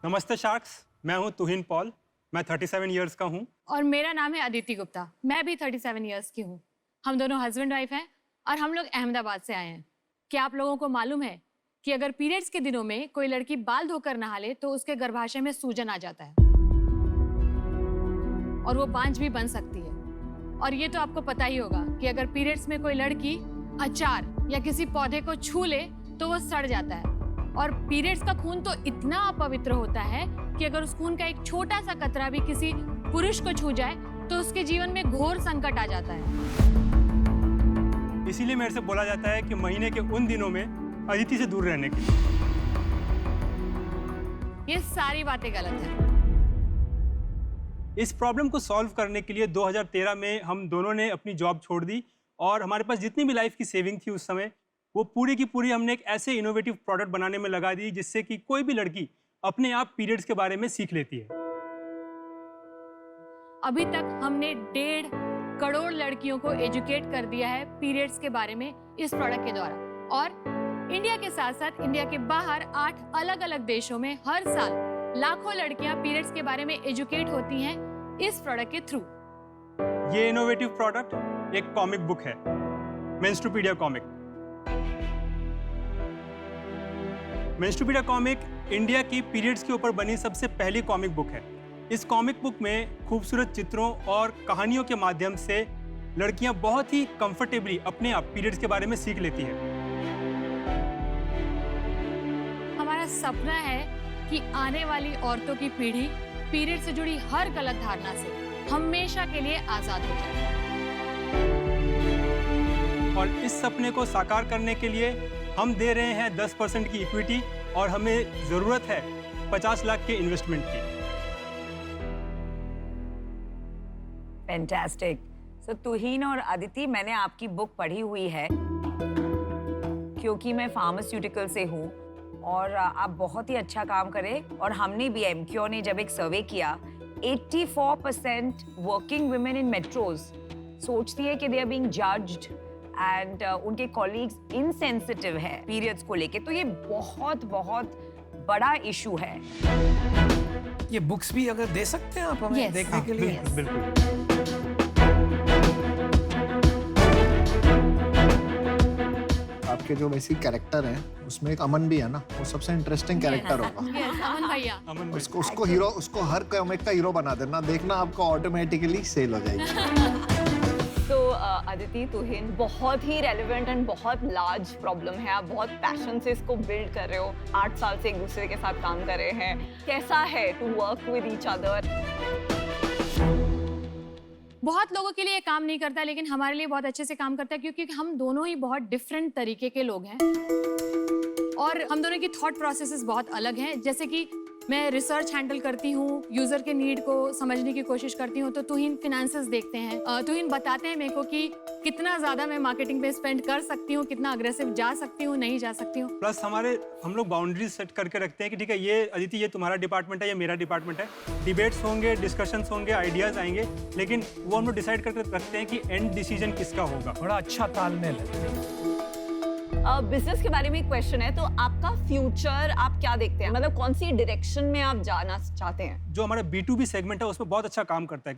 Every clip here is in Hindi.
नमस्ते शार्क्स, मैं हूं तुहिन पॉल। मैं 37 इयर्स का हूं। और मेरा नाम है अदिति गुप्ता। मैं भी 37 इयर्स की हूँ। हम दोनों हस्बैंड वाइफ हैं और हम लोग अहमदाबाद से आए हैं। क्या आप लोगों को मालूम है कि अगर पीरियड्स के दिनों में कोई लड़की बाल धोकर नहा ले तो उसके गर्भाशय में सूजन आ जाता है और वो बांझ भी बन सकती है। और ये तो आपको पता ही होगा कि अगर पीरियड्स में कोई लड़की अचार या किसी पौधे को छू ले तो वो सड़ जाता है। और पीरियड्स का खून तो इतना अपवित्र होता है कि अगर उस खून का एक छोटा सा कतरा भी किसी पुरुष को छू जाए तो उसके जीवन में घोर संकट आ जाता है। इसीलिए मेरे से बोला जाता है कि महीने के उन दिनों में अदिति से दूर रहने के लिए। ये सारी बातें गलत हैं। इस प्रॉब्लम को सॉल्व करने के लिए 2013 में हम दोनों ने अपनी जॉब छोड़ दी और हमारे पास जितनी भी लाइफ की सेविंग थी उस समय, वो पूरी की पूरी हमने एक ऐसे इनोवेटिव प्रोडक्ट बनाने में लगा दी जिससे कि कोई भी लड़की अपने आप पीरियड्स के बारे में सीख लेती है। अभी तक हमने 1.5 करोड़ लड़कियों को एजुकेट कर दिया है पीरियड्स के बारे में इस प्रोडक्ट के द्वारा। और इंडिया के साथ साथ इंडिया के बाहर 8 अलग अलग देशों में हर साल लाखों लड़कियां पीरियड्स के बारे में एजुकेट होती हैं इस प्रोडक्ट के थ्रू। ये इनोवेटिव प्रोडक्ट एक कॉमिक बुक है, मेंस्ट्रुपीडिया कॉमिक। मेंस्ट्रुपीडिया कॉमिक इंडिया की पीरियड्स के ऊपर बनी सबसे पहली कॉमिक बुक है। इस कॉमिक बुक में खूबसूरत चित्रों और कहानियों के माध्यम से लड़कियां बहुत ही कंफर्टेबली अपने आप पीरियड्स के बारे में सीख लेती हैं। हमारा सपना है कि आने वाली औरतों की पीढ़ी पीरियड से जुड़ी हर गलत धारणा से हमेशा के लिए आजाद हो जाए। और इस सपने को साकार करने के लिए हम दे रहे हैं 10% की इक्विटी और हमें जरूरत है 50 लाख के इन्वेस्टमेंट की। फैंटास्टिक। सो तुहिन और अदिति, मैंने आपकी बुक पढ़ी हुई है क्योंकि मैं फार्मास्यूटिकल से हूँ और आप बहुत ही अच्छा काम करें। और हमने भी एमक्यू ने जब एक सर्वे किया, 84% वर्किंग वुमेन इन मेट्रोज सोचती है कि they are being judged and उनके कॉलीग्स इनसेंसिटिव है पीरियड्स को लेके। तो ये बहुत बहुत बड़ा इशू है। ये बुक्स भी अगर दे सकते हैं आप हमें Yes. देखने के लिए? बिल्कुल। आपके जो बेसिक कैरेक्टर हैं उसमें एक अमन भी है ना, वो सबसे इंटरेस्टिंग कैरेक्टर होगा। Yes, अमन भैया। अमन उसको हर कॉमिक का हीरो बना देना, देखना आपको ऑटोमेटिकली सेल हो जाएगी। तो अदिति, तुहिन, बहुत ही रेलेवेंट एंड बहुत लार्ज प्रॉब्लम है। आप बहुत पैशन से इसको बिल्ड कर रहे हो। 8 साल से एक दूसरे के साथ काम कर रहे हैं। कैसा है to work with each other? बहुत लोगों के लिए ये काम नहीं करता लेकिन हमारे लिए बहुत अच्छे से काम करता है क्योंकि हम दोनों ही बहुत डिफरेंट तरीके के लोग हैं और हम दोनों की थॉट प्रोसेसेस बहुत अलग हैं। जैसे कि मैं रिसर्च हैंडल करती हूँ, यूजर के नीड को समझने की कोशिश करती हूँ, तो तुहिन फिनेंसेस देखते हैं। तुहिन बताते हैं मेरे को कि कितना ज्यादा मैं मार्केटिंग पे स्पेंड कर सकती हूँ, कितना अग्रेसिव जा सकती हूँ, नहीं जा सकती हूँ। प्लस हम लोग बाउंड्रीज सेट करके रखते हैं कि ठीक है, ये अदिति ये तुम्हारा डिपार्टमेंट है, ये मेरा डिपार्टमेंट है। डिबेट्स होंगे, डिस्कशंस होंगे, आइडियाज आएंगे, लेकिन वो हम लोग डिसाइड करके रखते हैं कि एंड डिसीजन किसका होगा। बड़ा अच्छा तालमेल है। बिजनेस के बारे में एक क्वेश्चन है, तो आपका फ्यूचर आप क्या देखते हैं? मतलब कौन सी डायरेक्शन में आप जाना चाहते हैं? जो हमारा B2B सेगमेंट है उसमें बहुत अच्छा काम करता है,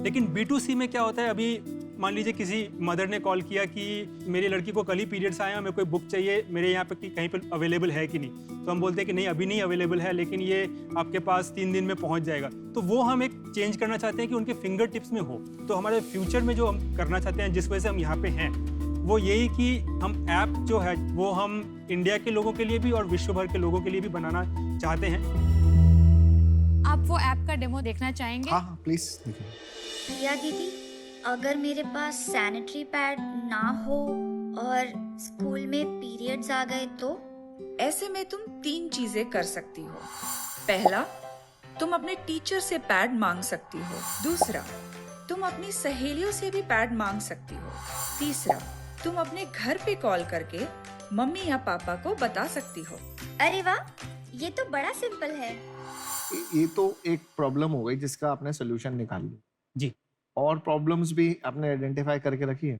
लेकिन B2C में क्या होता है, अभी मान लीजिए किसी मदर ने कॉल किया कि मेरी लड़की को कल ही पीरियड्स आए हैं, मेरे को कोई बुक चाहिए, मेरे यहाँ पे कहीं पर अवेलेबल है कि नहीं। तो हम बोलते हैं कि नहीं, अभी नहीं अवेलेबल है, लेकिन ये आपके पास 3 दिन में पहुँच जाएगा। तो वो हम एक चेंज करना चाहते हैं कि उनके फिंगर टिप्स में हो। तो हमारे फ्यूचर में जो हम करना चाहते हैं, जिस वजह से हम यहाँ पे हैं, वो यही कि हम ऐप जो है वो हम इंडिया के लोगों के लिए भी और विश्व भर के लोगों के लिए भी बनाना चाहते हैं। आप वो ऐप का डेमो देखना चाहेंगे? हाँ प्लीज देखिए। प्रिया दीदी, अगर मेरे पास सैनिटरी पैड ना हो और स्कूल में पीरियड्स आ गए तो? ऐसे में तुम 3 चीजें कर सकती हो। पहला, तुम अपने टीचर से पैड मांग सकती हो। दूसरा, तुम अपनी सहेलियों से भी पैड मांग सकती हो। तीसरा, तुम अपने घर पे कॉल करके मम्मी या पापा को बता सकती हो। अरे वाह, ये तो बड़ा सिंपल है। ये तो एक प्रॉब्लम हो गई जिसका आपने सोल्यूशन निकाल लिया जी। और प्रॉब्लम्स भी आपने आइडेंटिफाई करके रखी है।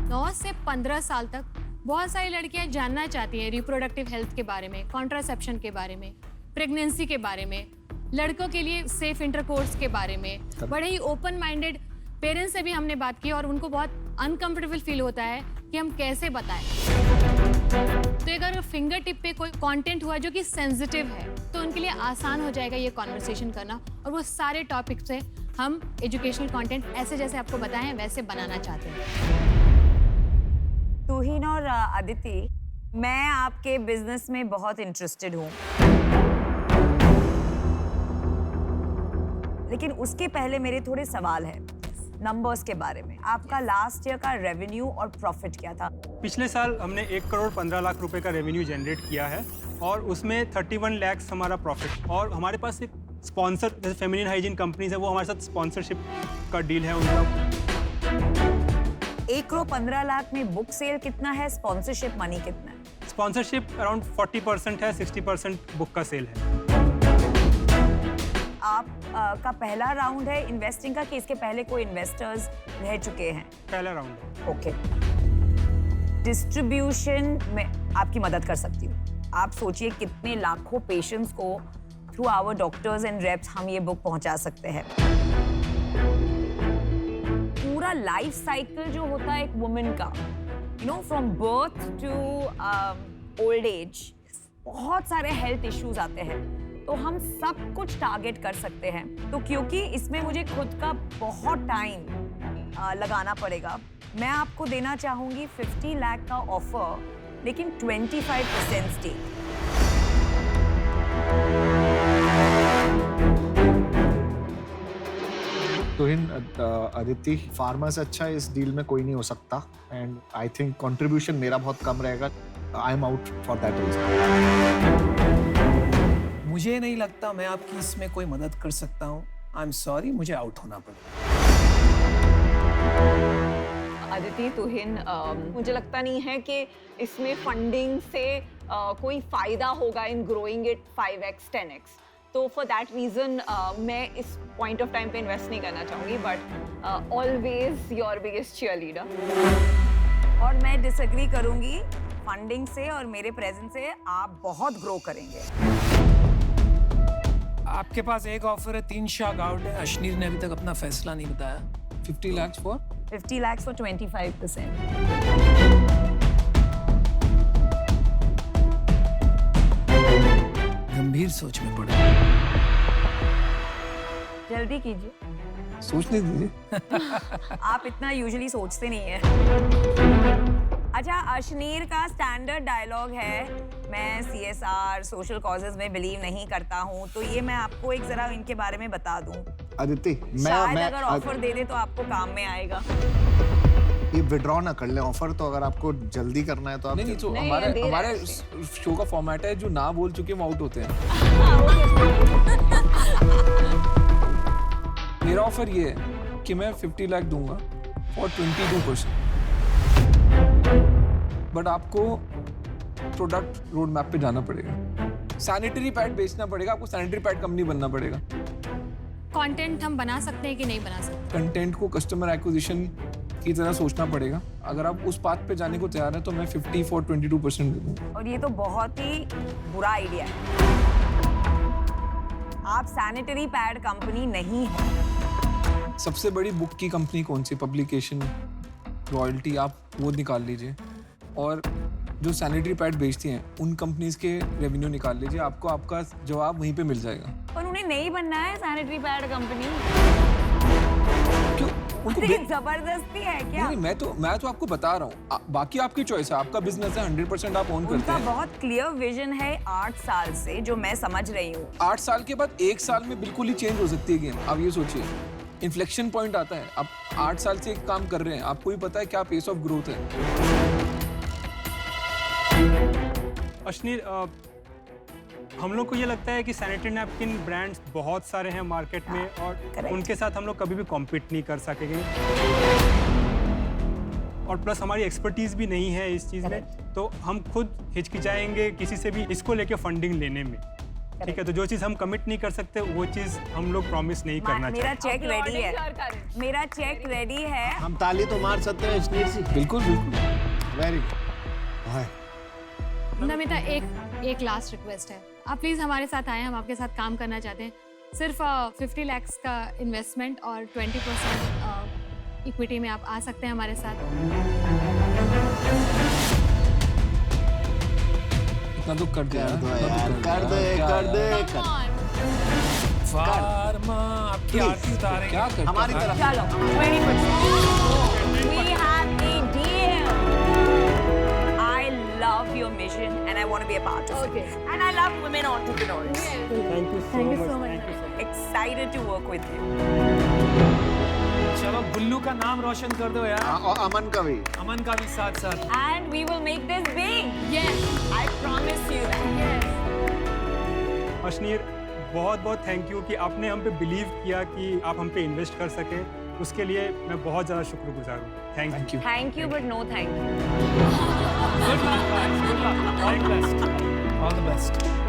9 से 15 साल तक बहुत सारी लड़कियां जानना चाहती हैं रिप्रोडक्टिव हेल्थ के बारे में, कॉन्ट्रासेप्शन के बारे में, प्रेगनेंसी के बारे में, लड़कों के लिए सेफ इंटरकोर्स के बारे में, बड़े ही ओपन माइंडेड पेरेंट्स से भी हमने बात की और उनको बहुत अनकंफर्टेबल फील होता है कि हम कैसे बताएं। तो अगर फिंगर टिप पे कोई कंटेंट हुआ जो कि सेंसिटिव है तो उनके लिए आसान हो जाएगा ये कॉन्वर्सेशन करना, और वो सारे टॉपिक से हम एजुकेशनल कंटेंट ऐसे जैसे आपको बताए हैं वैसे बनाना चाहते हैं। तुहिन और अदिति, मैं आपके बिजनेस में बहुत इंटरेस्टेड हूँ, लेकिन उसके पहले मेरे थोड़े सवाल हैं नंबर्स के बारे में। आपका लास्ट ईयर का रेवेन्यू और प्रॉफिट क्या था? पिछले साल हमने 1 करोड़ 15 लाख रुपए का रेवेन्यू जनरेट किया है और उसमें 31 लाख हमारा प्रॉफिट। और हमारे पास एक स्पॉन्सर जैसे फेमिनिन हाइजीन कंपनीज है, वो हमारे साथ स्पॉन्सरशिप का डील है उनका। 1 करोड़ 15 लाख में बुक सेल कितना है, स्पॉन्सरशिप मनी कितना है? स्पॉन्सरशिप अराउंड 40% है, 60% बुक का सेल है। आप का पहला राउंड है इन्वेस्टिंग का कि इसके पहले कोई इन्वेस्टर्स रह चुके हैं? पहला राउंड है। ओके। डिस्ट्रीब्यूशन में आपकी मदद कर सकती हूँ। आप सोचिए कितने लाखों पेशेंट्स को through our doctors and reps हम ये बुक पहुंचा सकते हैं। पूरा लाइफ साइकिल जो होता है एक वुमेन का, you know, from birth to old age, बहुत सारे हेल्थ इश्यूज आते हैं, तो हम सब कुछ टारगेट कर सकते हैं। तो क्योंकि इसमें मुझे खुद का बहुत टाइम लगाना पड़ेगा, मैं आपको देना चाहूंगी 50 लाख का ऑफर, लेकिन 25% स्टेक। तुहिन, अदिति, फार्मा से अच्छा इस डील में कोई नहीं हो सकता एंड आई थिंक कंट्रीब्यूशन मेरा बहुत कम रहेगा। I am out for that reason. मुझे नहीं लगता मैं आपकी इसमें कोई मदद कर सकता हूँ। आई एम सॉरी, मुझे आउट होना पड़ेगा। अदिति, तुहिन, मुझे लगता नहीं है कि इसमें फंडिंग से कोई फायदा होगा इन ग्रोइंग इट 5x 10x। तो फॉर दैट रीजन मैं इस पॉइंट ऑफ टाइम पे इन्वेस्ट नहीं करना चाहूँगी, but always your biggest cheerleader. और मैं डिसएग्री करूंगी, फंडिंग से और मेरे प्रेजेंस से आप बहुत ग्रो करेंगे। आपके पास एक ऑफर है 3 शाख आउट है। अश्नीर ने अभी तक अपना फैसला नहीं बताया। 50 लाख फॉर 50 लाख फॉर 25%। गंभीर सोच में पड़े। जल्दी कीजिए, सोचने दीजिए। आप इतना यूजुअली सोचते नहीं है। अच्छा, अश्नीर का स्टैंडर्ड डायलॉग है, मैं CSR सोशल कॉजेज में बिलीव नहीं करता हूँ, तो ये मैं आपको एक जरा इनके बारे में बता दूं। अदिति, शायद अगर ऑफर दे दे तो आपको काम में आएगा। ये विड्रॉ ना कर ले ऑफर, तो अगर आपको जल्दी करना है तो आप नहीं, तो हमारे शो का फॉर्मेट है, जो ना बोल चुके वो आउट होते हैं। मेरा ऑफर ये है कि मैं 50 लाख दूंगा और 22%, बट आपको प्रोडक्ट रोड मैप पे जाना पड़ेगा। सैनिटरी पैड बेचना पड़ेगा, आपको सैनिटरी पैड कंपनी बनना पड़ेगा। कंटेंट हम बना सकते हैं कि नहीं बना सकते? कंटेंट को कस्टमर एक्विजिशन की तरह सोचना पड़ेगा। अगर आप उस पाथ पे जाने को तैयार हैं तो मैं 50 for 22% दे दूंगा। और ये तो बहुत ही बुरा आइडिया है। आप सैनिटरी पैड कंपनी नहीं है। सबसे बड़ी बुक की कंपनी कौन सी? पब्लिकेशन, रॉयल्टी, आप वो निकाल लीजिए, और जो सैनिटरी पैड बेचती हैं उन कंपनीज के रेवेन्यू निकाल लीजिए, आपको आपका जवाब वहीं पे मिल जाएगा। पर उन्हें नहीं बनना है सैनिटरी पैड कंपनी। क्यों? उनको जबरदस्ती है क्या? नहीं, मैं तो आपको बता रहा हूँ, बाकी आपकी चॉइस है, आपका बिजनेस है, 100% आप ओन करते उनका हैं। बहुत क्लियर विजन है 8 साल से, जो मैं समझ रही हूँ। 8 साल के बाद 1 साल में बिल्कुल ही चेंज हो सकती है गेम। आप ये सोचिए, इन्फ्लेक्शन पॉइंट आता है। आप 8 साल से एक काम कर रहे हैं, आपको भी पता है क्या पेस ऑफ ग्रोथ है। अश्नीर, हम लोग को ये लगता है कि सैनिटरी नैपकिन ब्रांड्स बहुत सारे हैं मार्केट में, और उनके साथ हम लोग कभी भी कॉम्पीट नहीं कर सकेंगे, और प्लस हमारी एक्सपर्टीज भी नहीं है इस चीज़ में, तो हम खुद हिचकिचाएंगे किसी से भी इसको लेके फंडिंग लेने में। ठीक है, तो जो चीज़ हम कमिट नहीं कर सकते वो चीज़ हम लोग प्रॉमिस नहीं करना चाहते। मेरा चेक रेडी है, मेरा चेक रेडी है। हम ताली तो मार सकते हैं अश्नीर जी। बिल्कुल बिल्कुल। Very good. नमिता, एक लास्ट रिक्वेस्ट है, आप प्लीज हमारे साथ आए, हम आपके साथ काम करना चाहते हैं। सिर्फ 50 लाख का इन्वेस्टमेंट और 20% इक्विटी में आप आ सकते हैं हमारे साथ। इतना तो कर दे यार, Come on. फार्मा आपकी आरती उतारेंगे। क्या करते हमारी तरफ चलो 20%. We have a deal. I love your mission and I want to be a part of it. And I love women entrepreneurs. Thank you so much. Excited to work with you. चलो गुल्लू का नाम रोशन कर दो यार, और अमन का भी। अमन का भी साथ साथ। And we will make this big. Yes. I promise you that. Yes. Ashneer, बहुत बहुत थैंक यू कि आपने हम पे बिलीव किया कि आप हम पे इन्वेस्ट कर सके। उसके लिए मैं बहुत ज़्यादा शुक्रगुजार हूँ। Thank you. Thank you, but no thank you. Good luck, guys. Good luck. All the best. All the best.